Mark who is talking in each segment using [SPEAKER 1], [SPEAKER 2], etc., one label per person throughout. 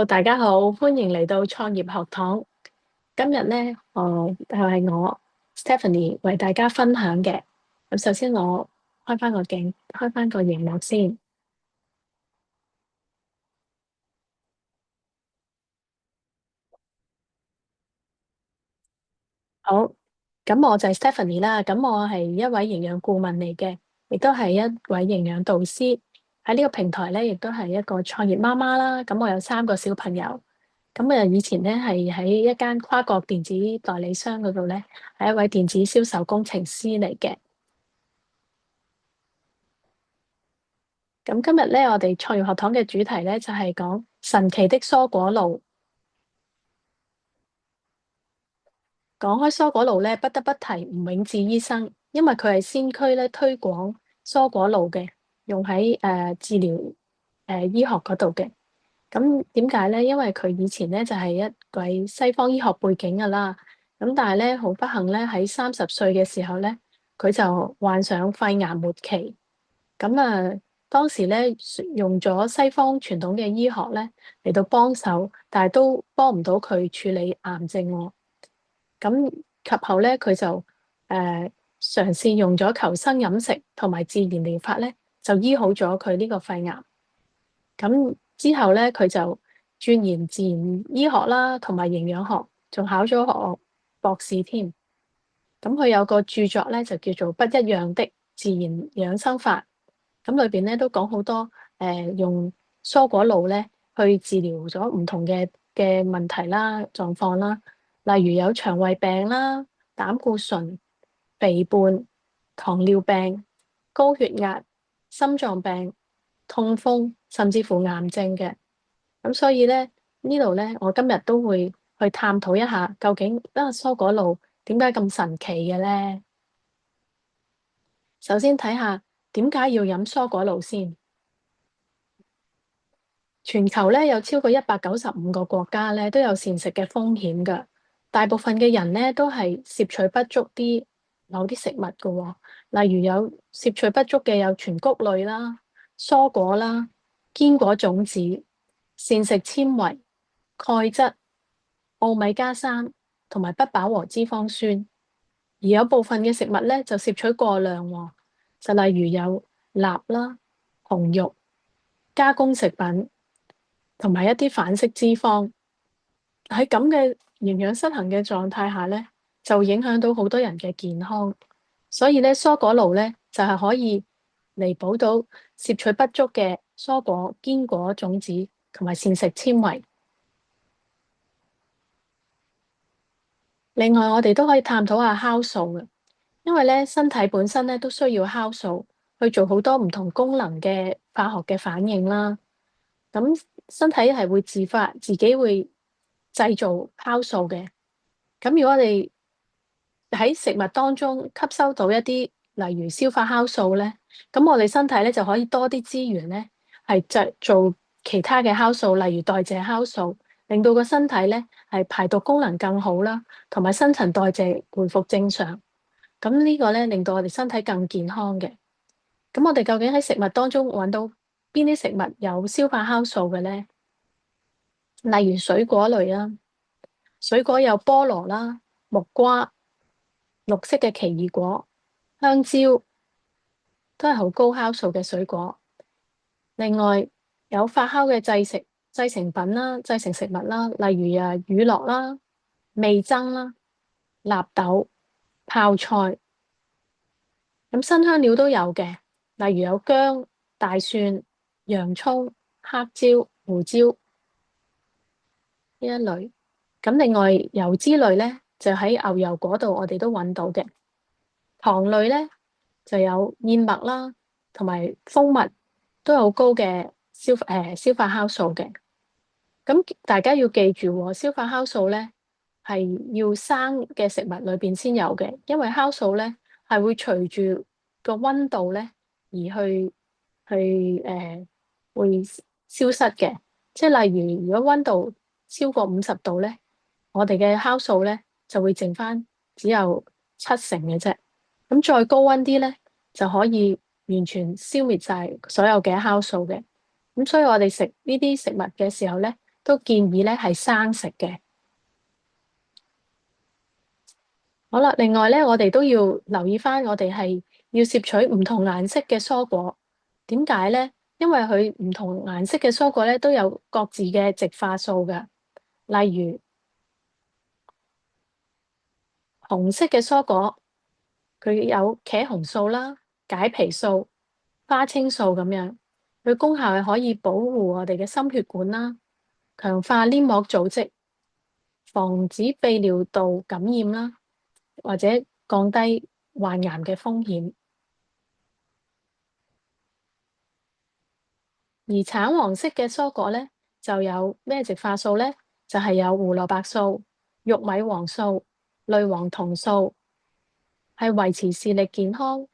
[SPEAKER 1] 大家好，歡迎嚟到創業學堂。今日咧，係我 Stephanie 為大家分享嘅。咁首先我開翻個熒幕先。好，咁我就係 Stephanie 啦。咁我係一位營養顧問嚟嘅，亦都係一位營養導師。喺呢個平台咧，亦都係一個創業媽媽啦。咁我有3個小朋友。咁以前咧係喺一間跨國電子代理商嗰度咧，係一位電子銷售工程師嚟嘅。咁今日咧，我哋創業學堂嘅主題咧就係講神奇的蔬果露。講開蔬果露咧，不得不提吳永志醫生，因為佢係先驅咧推廣蔬果露嘅，用喺治療醫學嗰度嘅。咁點解咧？因為佢以前咧就係一位西方醫學背景噶啦，咁但係咧好不幸咧喺30歲嘅時候咧，佢就患上肺癌末期。咁當時咧用咗西方傳統嘅醫學咧嚟到幫手，但係都幫唔到佢處理癌症喎。咁及後咧，佢就嘗試用咗求生飲食同埋自然療法咧，就醫好咗佢呢個肺癌。咁之後咧，佢就鑽研自然醫學啦，同埋營養學，仲考咗學博士添。咁佢有個著作咧，就叫做《不一樣的自然養生法》。咁裏邊咧都講好多用蔬果露咧去治療咗唔同嘅問題啦、狀況啦，例如有腸胃病啦、膽固醇、肥胖、糖尿病、高血壓、心臟病、痛風，甚至乎癌症嘅。咁所以咧呢度咧，我今日都會去探討一下，究竟蔬果露點解咁神奇嘅咧？首先睇下點解要飲蔬果露先。全球咧有超過195個國家咧都有膳食嘅風險㗎，大部分嘅人咧都係攝取不足某啲食物㗎喎，例如有攝取不足嘅有全穀類啦、蔬果啦、堅果種子、膳食纖維、鈣質、奧米加3同埋不飽和脂肪酸，而有部分嘅食物咧就攝取過量喎，就例如有鈉啦、紅肉、加工食品，同埋一啲反式脂肪。喺咁嘅營養失衡嘅狀態下咧，就影響到好多人嘅健康。所以咧，蔬果露咧就係可以彌補到攝取不足嘅蔬果、堅果種子同埋膳食纖維。另外，我哋都可以探討下酵素嘅，因為咧身體本身咧都需要酵素去做好多唔同功能嘅化學嘅反應啦。咁身體係會自己會製造酵素嘅。咁如果我哋喺食物當中吸收到一啲，例如消化酵素咧，咁我哋身體咧就可以多啲資源咧，係做其他嘅酵素，例如代謝酵素，令到個身體咧係排毒功能更好啦，同埋新陳代謝恢復正常。咁呢個咧令到我哋身體更健康嘅。咁我哋究竟喺食物當中揾到邊啲食物有消化酵素嘅咧？例如水果類啦，水果有菠蘿啦、木瓜、綠色嘅奇異果、香蕉，都係好高酵素嘅水果。另外有發酵嘅製成品啦、製成食物啦，例如乳酪啦、味噌啦、納豆、泡菜。咁新香料都有嘅，例如有薑、大蒜、洋蔥、黑椒、胡椒呢一類。咁另外油脂類咧，就喺牛油果度我哋都揾到嘅。糖類咧就有燕麥啦，同埋蜂蜜都有好高嘅消化酵素嘅。咁大家要記住喎，消化酵素咧係要生嘅食物裏邊先有嘅，因為酵素咧係會隨住個溫度咧而會消失嘅。即係例如，如果溫度超過50度咧，我哋嘅酵素咧就會剩翻只有7成嘅啫。咁再高溫啲咧，就可以完全消滅晒所有嘅酵素嘅。咁所以我哋食呢啲食物嘅時候咧，都建議咧係生食嘅。好啦，另外咧，我哋都要留意翻，我哋係要攝取唔同顏色嘅蔬果。點解咧？因為佢唔同顏色嘅蔬果咧都有各自嘅植化素㗎。例如紅色嘅蔬果，佢有茄紅素啦、解皮素、花青素咁樣，佢功效係可以保護我哋嘅心血管啦，強化黏膜組織，防止泌尿道感染啦，或者降低患癌嘅風險。而橙黃色嘅蔬果咧，就有咩植化素咧？就係有胡蘿蔔素、玉米黃素、類黃酮素，係維持視力健康，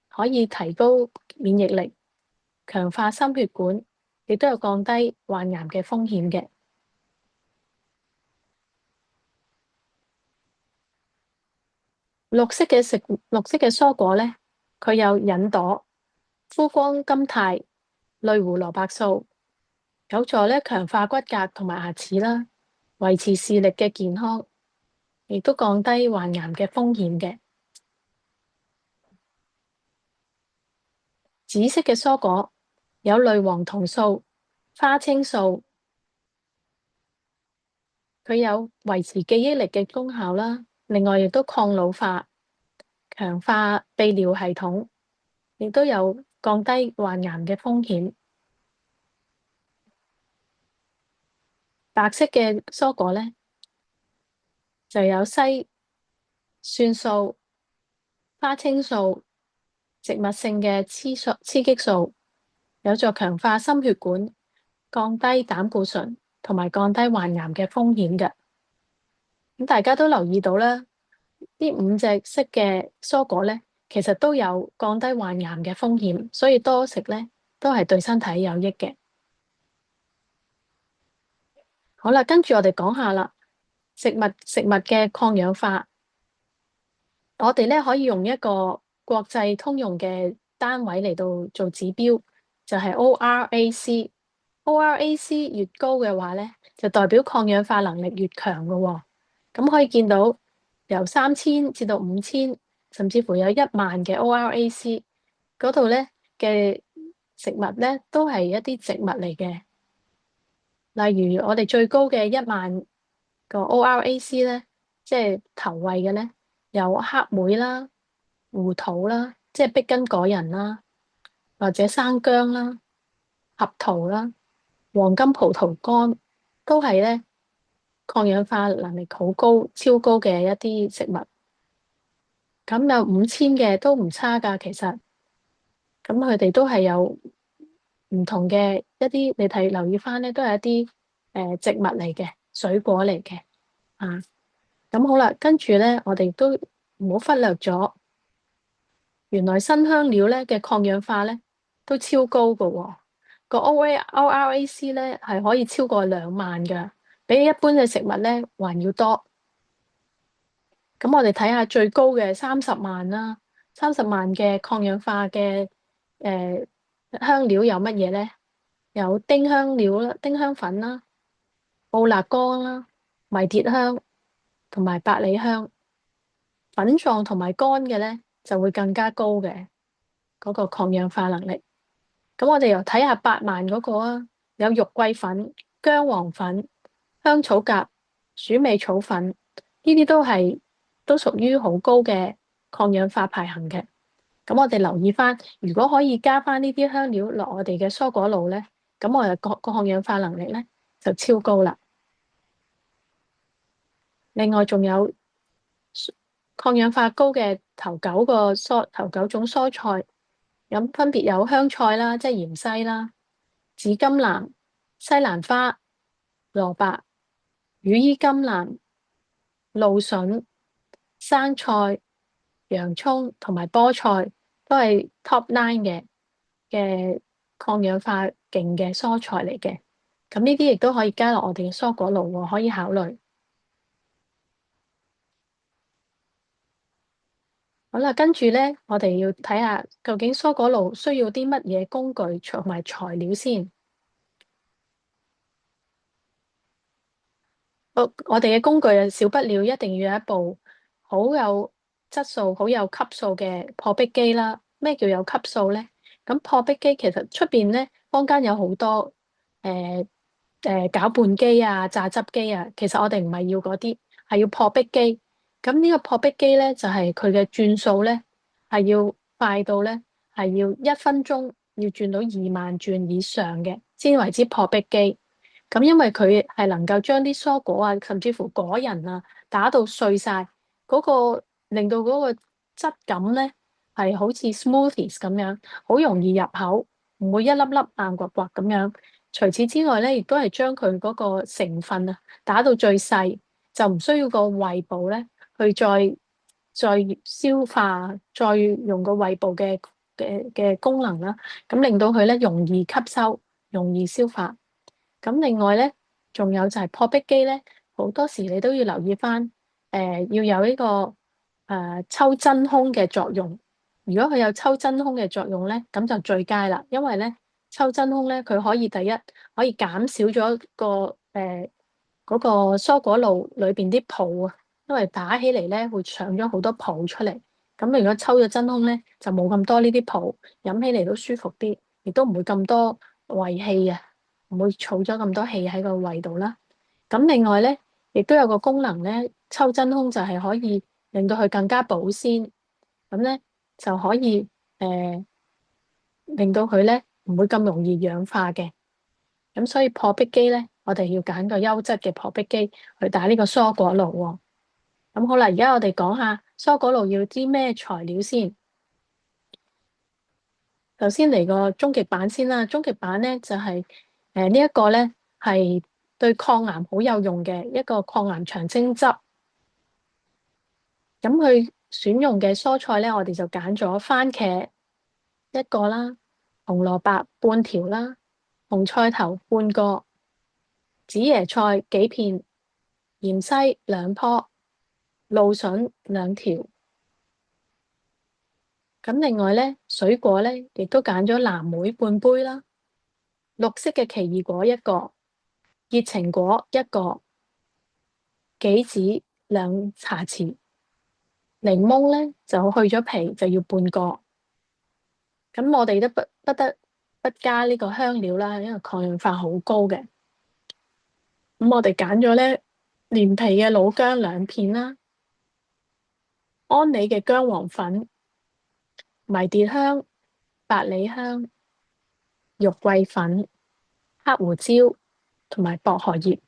[SPEAKER 1] 可以提高免疫力，強化心血管，亦都有降低患癌嘅風險嘅。綠色嘅蔬果咧，佢有隱朵、枯光甘肽、類胡蘿蔔素，有助咧強化骨骼同埋牙齒啦，維持視力嘅健康，亦都降低患癌嘅風險嘅。紫色嘅蔬果有類黃酮素、花青素，佢有維持記憶力嘅功效啦。另外亦都抗老化、強化泌尿系統，亦都有降低患癌嘅風險。白色嘅蔬果咧就有硒、蒜素、花青素、植物性嘅雌激素，有助強化心血管，降低膽固醇同埋降低患癌嘅風險嘅。咁大家都留意到啦，呢五隻色嘅蔬果咧，其實都有降低患癌嘅風險，所以多食咧都係對身體有益嘅。好啦，跟住我哋講下啦，食物嘅抗氧化，我哋咧可以用一個國際通用嘅單位嚟到做指標，就係 ORAC。ORAC 越高嘅話咧，就代表抗氧化能力越強嘅喎。咁可以見到由3000至到5000，甚至乎有10000嘅 ORAC 嗰度咧嘅食物咧，都係一啲植物嚟嘅。例如我哋最高嘅10000個 ORAC 咧，即係頭位嘅咧，有黑莓啦、胡桃啦，即係碧根果仁啦，或者生薑啦、合桃啦、黃金葡萄乾，都係咧抗氧化能力好高、超高嘅一啲食物。咁有5000嘅都唔差㗎，其實。咁佢哋都係有唔同嘅一啲，你睇留意翻咧，都係一啲植物嚟嘅，水果嚟嘅啊。咁好啦，跟住咧，我哋都唔好忽略咗，原來新香料咧嘅抗氧化咧都超高㗎喎。個 ORAC 咧係可以超過20000㗎，比一般嘅食物咧還要多。咁我哋睇下最高嘅30萬啦，30萬嘅抗氧化嘅香料有乜嘢咧？有丁香料啦、丁香粉啦、布勒江啦、迷迭香同埋百里香。粉狀同埋乾嘅咧就會更加高嘅嗰個抗氧化能力。咁我哋又睇下8萬嗰個啊，有肉桂粉、薑黃粉、香草甲、鼠尾草粉，呢啲都屬於好高嘅抗氧化排行嘅。咁我哋留意翻，如果可以加翻呢啲香料落我哋嘅蔬果露咧，咁我哋個抗氧化能力咧就超高啦。另外仲有抗氧化高嘅頭9種蔬菜，咁分別有香菜啦，即係芫茜啦、紫甘藍、西蘭花、蘿蔔、羽衣甘藍、蘆筍、生菜、洋蔥同埋菠菜，都係 top 9嘅抗氧化勁嘅蔬菜嚟嘅。咁呢啲亦都可以加落我哋嘅蔬果露喎，可以考慮。好啦，跟住咧，我哋要睇下究竟蔬果露需要啲乜嘢工具同埋材料先。我哋嘅工具啊，少不了一定要有一部好有質素、好有級數嘅破壁機啦。咩叫有級數咧？咁破壁機其實出邊咧，坊間有好多攪拌機啊、榨汁機啊。其實我哋唔係要嗰啲，係要破壁機。咁呢個破壁機咧，就係佢嘅轉數咧，係要快到咧，係要1分鐘要轉到2萬轉以上嘅，先為之破壁機。咁因為佢係能夠將啲蔬果啊，甚至乎果仁啊，打到碎晒，令到嗰個質感咧係好似 smoothies 咁樣，好容易入口，唔會一粒粒硬刮刮咁樣。除此之外咧，亦都係將佢嗰個成分啊打到最細，就唔需要個胃部咧去再消化，再用個胃部嘅功能啦，咁令到佢咧容易吸收、容易消化。咁另外咧，仲有就係破壁機咧，好多時你都要留意翻，要有呢個抽真空嘅作用。如果佢有抽真空嘅作用咧，咁就最佳啦。因為咧抽真空咧，佢可以第一可以減少咗嗰個蔬果露裏邊啲泡啊，因為打起嚟咧會上咗好多泡出嚟。咁如果抽咗真空咧，就冇咁多呢啲泡，飲起嚟都舒服啲，亦都唔會咁多胃氣啊。唔會儲咗咁多氣喺個胃度啦。咁另外咧，亦都有個功能咧，抽真空就係可以令到佢更加保鮮。咁咧就可以令到佢咧唔會咁容易氧化嘅。咁所以破壁機咧，我哋要揀個優質嘅破壁機去打呢個蔬果露喎。咁好啦，而家我哋講下蔬果露要啲咩材料先。首先嚟個終極版先啦，終極版咧就係呢一個咧係對抗癌好有用嘅一個抗癌長青汁。咁佢選用嘅蔬菜咧，我哋就揀咗番茄一個啦，紅蘿蔔半條啦，紅菜頭半個，紫椰菜幾片，芫茜2棵，蘆筍2條。咁另外咧，水果咧亦都揀咗藍莓半杯啦，綠色嘅奇異果1個，熱情果1個，杞子2茶匙，檸檬咧就去咗皮就要半個。咁我哋都不得不加呢個香料啦，因為抗氧化好高嘅。咁我哋揀咗咧連皮嘅老薑2片啦，安利嘅薑黃粉、迷迭香、百里香、肉桂粉、黑胡椒同埋薄荷葉。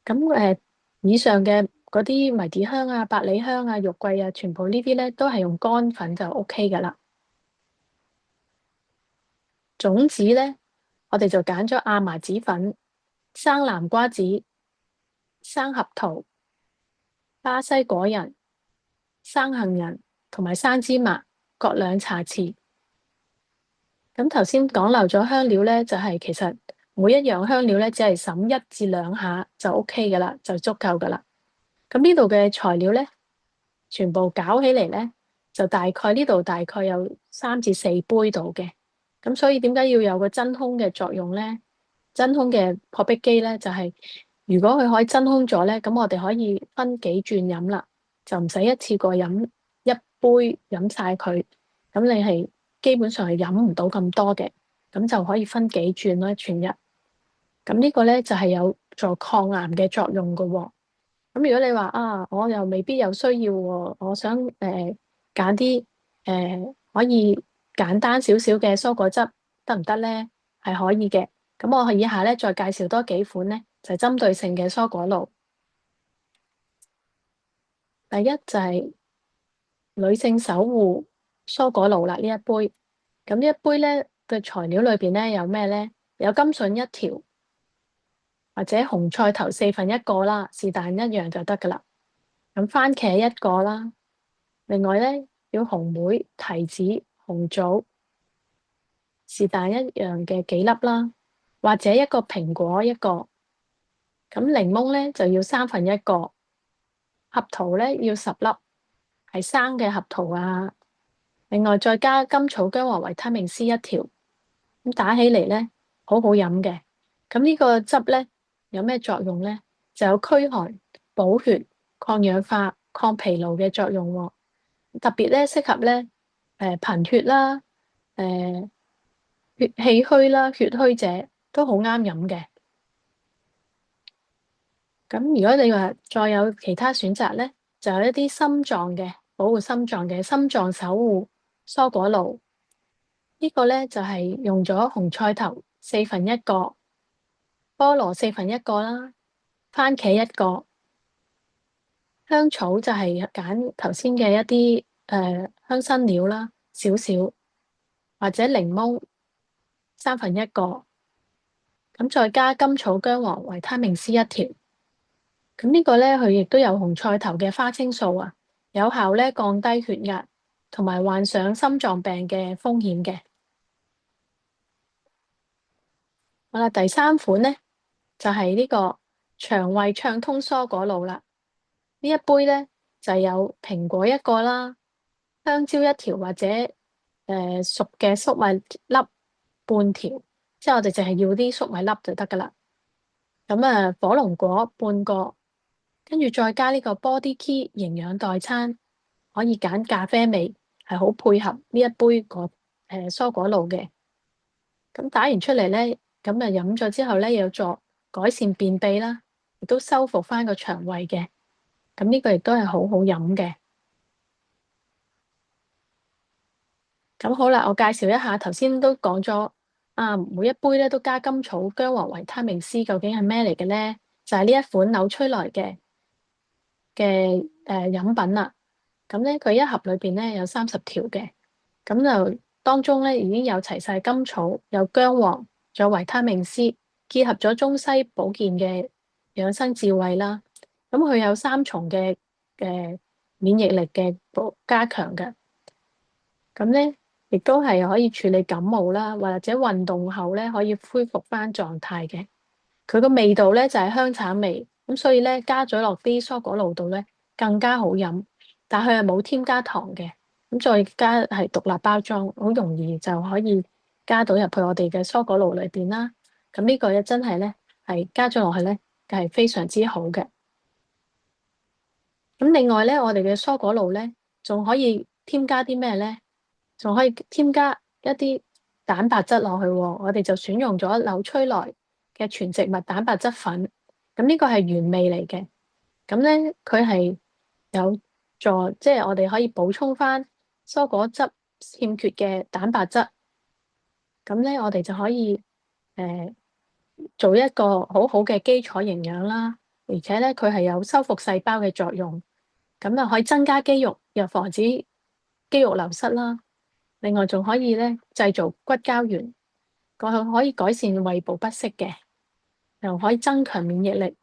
[SPEAKER 1] 咁以上嘅嗰啲迷迭香啊、百里香啊、肉桂啊，全部呢啲咧都係用乾粉就 OK 噶啦。種子咧，我哋就揀咗亞麻籽粉、生南瓜子、生合桃、巴西果仁、生杏仁同埋生芝麻各2茶匙。咁頭先講漏咗香料咧，就係其實每一樣香料咧，只係揼1至2下就 OK 噶啦，就足夠噶啦。咁呢度嘅材料咧，全部攪起嚟咧，就大概呢度大概有3至4杯度嘅。咁所以點解要有個真空嘅作用咧？真空嘅破壁機咧，就係如果佢可以真空咗咧，咁我哋可以分幾轉飲啦，就唔使一次過飲一杯飲晒佢。咁你係基本上係飲唔到咁多嘅，咁就可以分幾轉啦，全日。咁呢個咧就係有助抗癌嘅作用㗎喎。咁如果你話啊，我又未必有需要喎，我想揀啲可以簡單少少嘅蔬果汁得唔得咧？係可以嘅。咁我以下咧再介紹多幾款咧，就係針對性嘅蔬果露。第一就係女性守護蔬果露啦，呢一杯。咁呢一杯咧嘅材料裏邊咧有咩咧？有甘筍1條，或者紅菜頭1/4個啦，是但一樣就得噶啦。咁番茄1個啦，另外咧要紅莓、提子、紅棗，是但一樣嘅幾粒啦，或者一個蘋果1個。咁檸檬咧就要1/3個，合桃咧要10粒，係生嘅合桃啊。另外再加甘草薑和維他命 C 1條，咁打起嚟咧好好飲嘅。咁呢個汁咧有咩作用咧？就有驅寒、補血、抗氧化、抗疲勞嘅作用喎。特別咧適合咧貧血啦、誒血氣虛啦、血虛者都好啱飲嘅。咁如果你話再有其他選擇咧，就有一啲心臟嘅保護心臟嘅心臟守護蔬果露。呢個咧就係用咗紅菜頭1/4個、菠蘿1/4個啦，番茄1個，香草就係揀頭先嘅一啲香辛料啦，少少，或者檸檬1/3個，咁再加甘草、薑黃、維他命 C 1條。咁呢個咧佢亦都有紅菜頭嘅花青素啊，有效咧降低血壓同埋患上心臟病嘅風險嘅。好啦，第三款咧就係呢個腸胃暢通蔬果露啦。呢一杯咧就有蘋果1個啦，香蕉1條或者熟嘅粟米粒半條，即係我哋淨係要啲粟米粒就得噶啦。咁啊，火龍果半個，跟住再加呢個 Body Key 營養代餐，可以揀咖啡味，係好配合呢一杯蔬果露嘅。咁打完出嚟咧，咁啊飲咗之後咧，有助改善便秘啦，亦都修復翻個腸胃嘅。咁呢個亦都係好好飲嘅。咁好啦，我介紹一下，頭先都講咗啊，每一杯咧都加甘草、薑黃、維他命 C，究竟係咩嚟嘅咧？就係呢一款紐崔萊嘅飲品啦。咁咧佢一盒裏邊咧有30條嘅，咁就當中咧已經有齊晒甘草、有薑黃，仲有維他命 C，結合咗中西保健嘅養生智慧啦。咁佢有3重嘅免疫力嘅加強嘅。咁咧，亦都係可以處理感冒啦，或者運動後咧可以恢復翻狀態嘅。佢個味道咧就係香橙味，咁所以咧加咗落啲蔬果露度咧更加好飲。但係佢係冇添加糖嘅，咁再加係獨立包裝，好容易就可以加到入去我哋嘅蔬果露裏邊啦。咁呢個咧真係咧係加咗落去咧係非常之好嘅。咁另外咧，我哋嘅蔬果露咧仲可以添加啲咩咧？仲可以添加一啲蛋白質落去喎，我哋就選用咗紐崔萊嘅全植物蛋白質粉，咁呢個係原味嚟嘅，咁咧佢係有助，即係我哋可以補充翻蔬果汁欠缺嘅蛋白質，咁咧我哋就可以做一個好好嘅基礎營養啦，而且咧佢係有修復細胞嘅作用，咁啊可以增加肌肉，又防止肌肉流失啦。另外仲可以咧製造骨膠原，可以改善胃部不適嘅，又可以增強免疫力。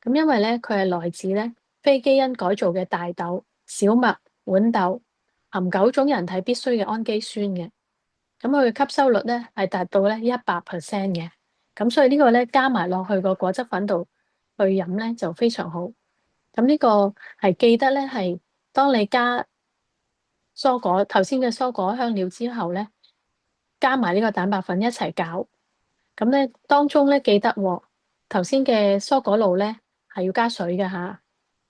[SPEAKER 1] 咁因為咧佢係來自咧非基因改造嘅大豆、小麥、豌豆，含9種人體必需嘅氨基酸嘅。咁佢嘅吸收率咧係達到咧100%嘅。咁所以呢個咧加埋落去個果汁粉度去飲咧就非常好。咁呢個係記得咧係當你加蔬果頭先嘅蔬果香料之後咧，加埋呢個蛋白粉一齊攪。咁咧當中咧記得喎，頭先嘅蔬果露咧係要加水嘅吓。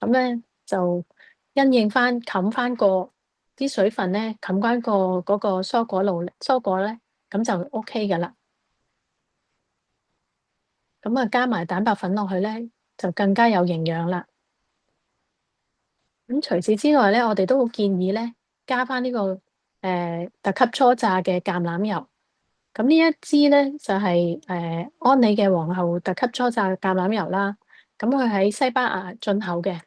[SPEAKER 1] 咁咧就因應翻冚翻個啲水分咧，冚翻個嗰個蔬果咧，咁就 OK 噶啦。咁啊加埋蛋白粉落去咧，就更加有營養啦。咁除此之外咧，我哋都好建議咧加翻呢個特級初榨嘅橄欖油。咁呢一支咧就係安利嘅皇后特級初榨橄欖油啦。咁佢喺西班牙進口嘅，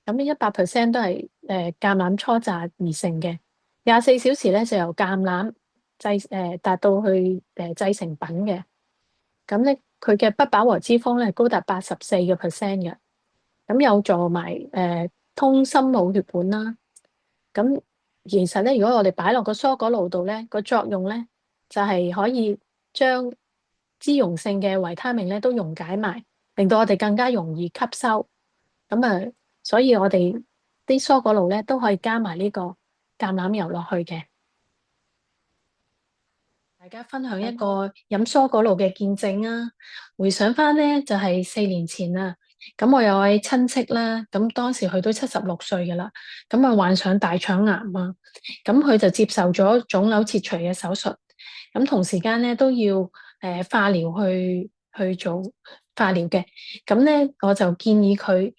[SPEAKER 1] 咁100%都係橄欖初榨而成嘅。24小時咧就由橄欖達到去製成品嘅。咁咧佢嘅不飽和脂肪咧高達84%嘅，咁有助埋通心腦血管啦。咁其實咧，如果我哋擺落個蔬果露度咧，個作用咧就係可以將脂溶性嘅維他命咧都溶解埋，令到我哋更加容易吸收。咁啊，所以我哋啲蔬果露咧都可以加埋呢個橄欖油落去嘅。大家分享一個飲蔬果露嘅見證啊！回想翻咧，就係4年前啊，咁我有位親戚啦，咁當時佢都76歲㗎啦，咁啊患上大腸癌啊，咁佢就接受咗腫瘤切除嘅手術，咁同時間咧都要化療去做化療嘅，咁咧我就建議佢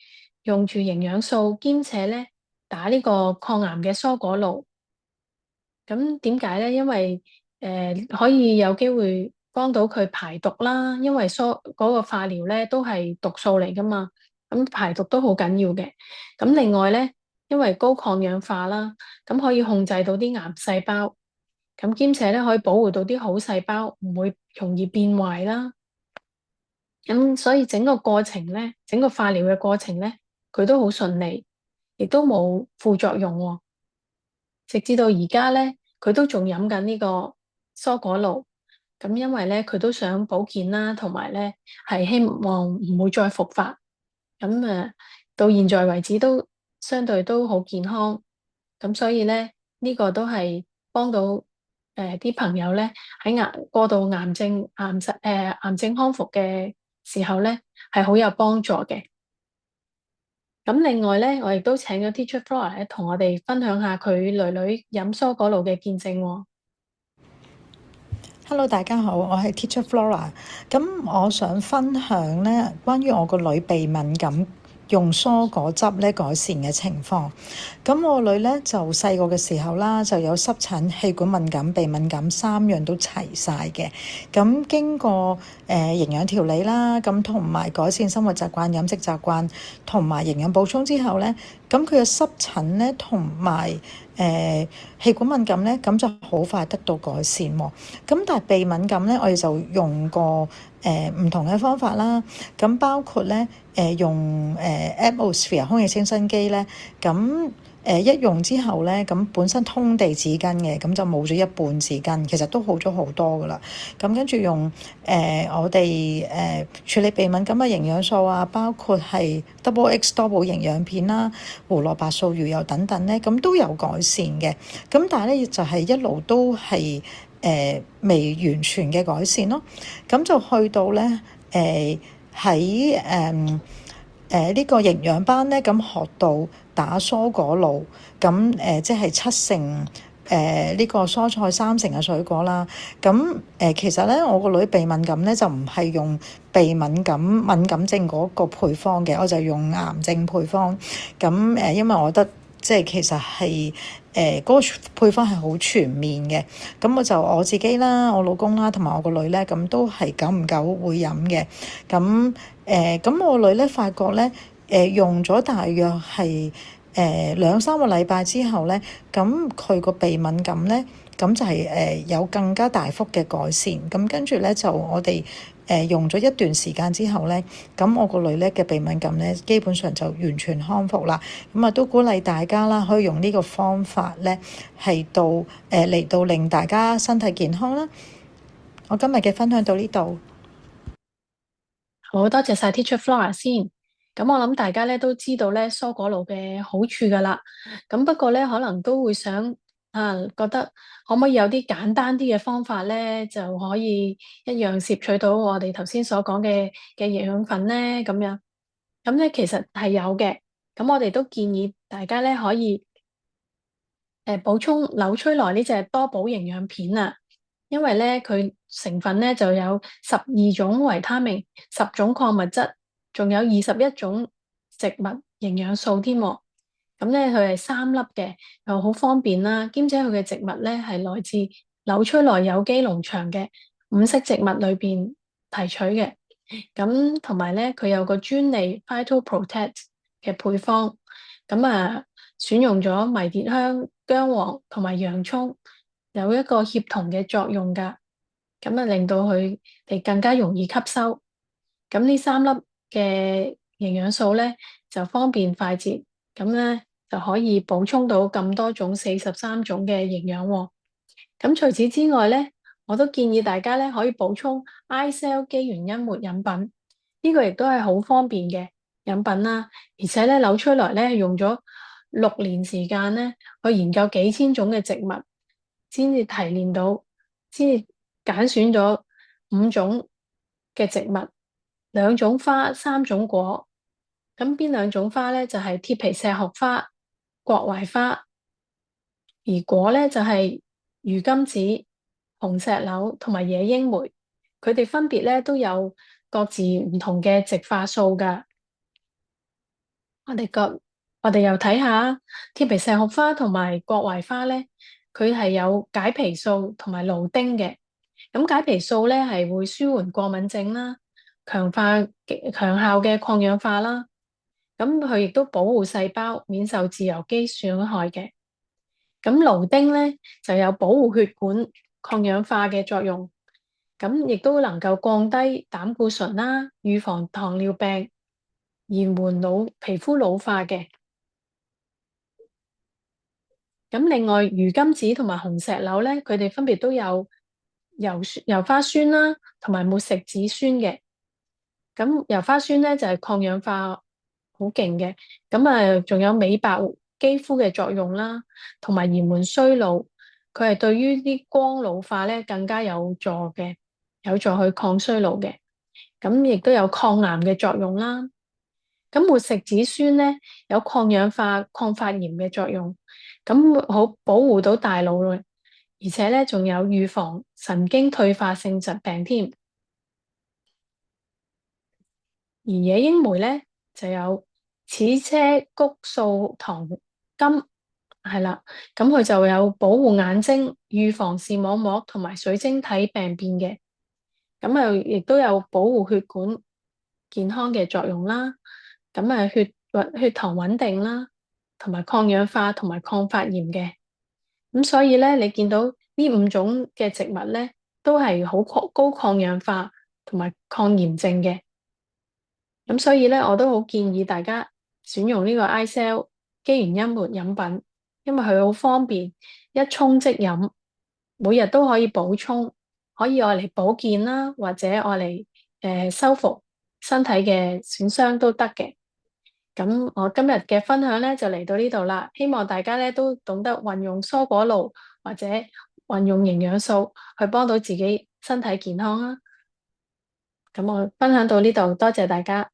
[SPEAKER 1] 用住營養素，兼且咧打呢個抗癌嘅蔬果露。咁點解咧？因為可以有機會幫到佢排毒啦，因為嗰個化療咧都係毒素嚟噶嘛，咁排毒都好緊要嘅。咁另外咧，因為高抗氧化啦，咁可以控制到啲癌細胞，咁兼且咧可以保護到啲好細胞唔會容易變壞啦。咁所以整個過程咧，整個化療嘅過程咧，佢都好順利，亦都冇副作用喎。直至到而家咧，佢都仲飲緊呢個蔬果露，咁因為咧佢都想保健啦，同埋咧係希望唔會再復發，咁到現在為止都相對都好健康，咁所以咧呢個都係幫到啲朋友咧喺過渡癌症康復嘅時候咧係好有幫助嘅。咁另外咧，我亦都請咗 Teacher Flora 咧，同我哋分享下佢女女飲蔬果露嘅見證喎。
[SPEAKER 2] Hello，大家好，我係 Teacher Flora。咁我想分享咧，關於我個女鼻敏感用蔬果汁咧改善嘅情況。咁我女咧就細個嘅時候啦，就有濕疹、氣管敏感、鼻敏感3樣都齊晒嘅。咁經過營養調理啦，咁同埋改善生活習慣、飲食習慣同埋營養補充之後咧，咁佢嘅濕疹咧同埋氣管敏感咧，咁就好快得到改善喎。咁但係鼻敏感咧，我哋就用過唔同嘅方法啦。咁包括咧用Atmosphere 空氣清新機咧，咁一用之後咧，咁本身通地紙巾嘅，咁就冇咗一半紙巾，其實都好咗好多噶啦。咁跟住用我哋處理鼻敏感嘅營養素啊，包括係 Double X 多寶營養片啦、胡蘿蔔素、魚油等等咧，咁都有改善嘅。咁但係咧就係一路都係未完全嘅改善咯。咁就去到咧喺呢個營養班咧，咁學到打蔬果露，咁即係7成呢個蔬菜，3成嘅水果啦。咁其實咧，我個女鼻敏感咧就唔係用鼻敏感症嗰個配方嘅，我就用癌症配方。咁因為我覺得即係其實係嗰個配方係好全面嘅。咁我自己啦、我老公啦同埋我個女咧，咁都係久唔久會飲嘅。咁我女咧發覺咧用咗大約係2-3個禮拜之後咧，咁佢個鼻敏感咧，咁就係有更加大幅嘅改善。咁跟住咧就我哋用咗一段時間之後咧，咁我個女咧嘅鼻敏感咧基本上就完全康復啦。咁啊都鼓勵大家啦，可以用呢個方法咧係嚟到令大家身體健康啦。我今日嘅分享到呢度。
[SPEAKER 1] 好多謝晒 Teacher Flora 先。咁我諗大家咧都知道咧蔬果露嘅好處噶啦。咁不過咧可能都會想覺得可唔可以有啲簡單啲嘅方法咧，就可以一樣攝取到我哋頭先所講嘅營養分咧咁樣。咁咧其實係有嘅。咁我哋都建議大家咧可以補充紐崔萊呢隻多寶營養片啊。因為咧佢成分咧就有12種維他命、10種礦物質，仲有21種植物營養素添。咁咧佢係3粒嘅，又好方便啦。兼且佢嘅植物咧係來自紐崔萊有機農場嘅5色植物裏邊提取嘅。咁同埋咧佢有個專利 Phytoprotect 嘅配方，咁選用咗迷迭香、薑黃同埋洋葱。有一個協同嘅作用㗎，咁令到佢哋更加容易吸收。咁呢3粒嘅營養素咧就方便快捷，咁咧就可以補充到咁多種43種嘅營養喎。咁除此之外咧，我都建議大家咧可以補充 iCell 肌原因末飲品，呢個亦都係好方便嘅飲品啦。而且咧紐崔萊咧用咗6年時間咧去研究幾千種嘅植物，先至提煉到，先至揀選咗5種嘅植物，2種花，3種果，咁邊兩種花咧？就係鐵皮石殼花、國槐花，而果咧就係魚金子、紅石榴同埋野櫻梅，佢哋分別咧都有各自唔同嘅植化素㗎。我哋個我哋又睇下鐵皮石殼花同埋國槐花咧，佢係有解皮素同埋蘆丁嘅。咁解皮素咧係會舒緩過敏症啦，強效嘅抗氧化啦。咁佢亦都保護細胞免受自由基損害嘅。咁蘆丁咧就有保護血管、抗氧化嘅作用，咁亦都能夠降低膽固醇啦，預防糖尿病，延緩皮膚老化嘅。咁另外魚金子同埋紅石榴咧，佢哋分別都有油花酸啦，同埋沒食子酸嘅。咁油花酸咧就係抗氧化好勁嘅，咁仲有美白肌膚嘅作用啦，同埋延緩衰老，佢係對於啲光老化咧更加有助嘅，有助去抗衰老嘅。咁亦都有抗癌嘅作用啦。咁沒食子酸咧有抗氧化、抗發炎嘅作用，咁好保護到大腦嘅，而且咧仲有預防神經退化性疾病添。而野櫻梅咧就有齒車谷素糖苷，係啦，咁佢就有保護眼睛、預防視網膜同埋水晶體病變嘅，咁亦都有保護血管健康嘅作用啦。咁血糖穩定啦，同埋抗氧化同埋抗發炎嘅。咁所以咧，你見到呢五種嘅植物咧，都係好高抗氧化同埋抗炎症嘅。咁所以咧，我都好建議大家選用呢個 iCell 肌原因末飲品，因為佢好方便，一沖即飲，每日都可以補充，可以愛嚟保健啦，或者愛嚟修復身體嘅損傷都得嘅。咁我今日嘅分享咧就嚟到呢度啦，希望大家咧都懂得運用蔬果露或者運用營養素去幫到自己身體健康啦。咁我分享到呢度，多謝大家。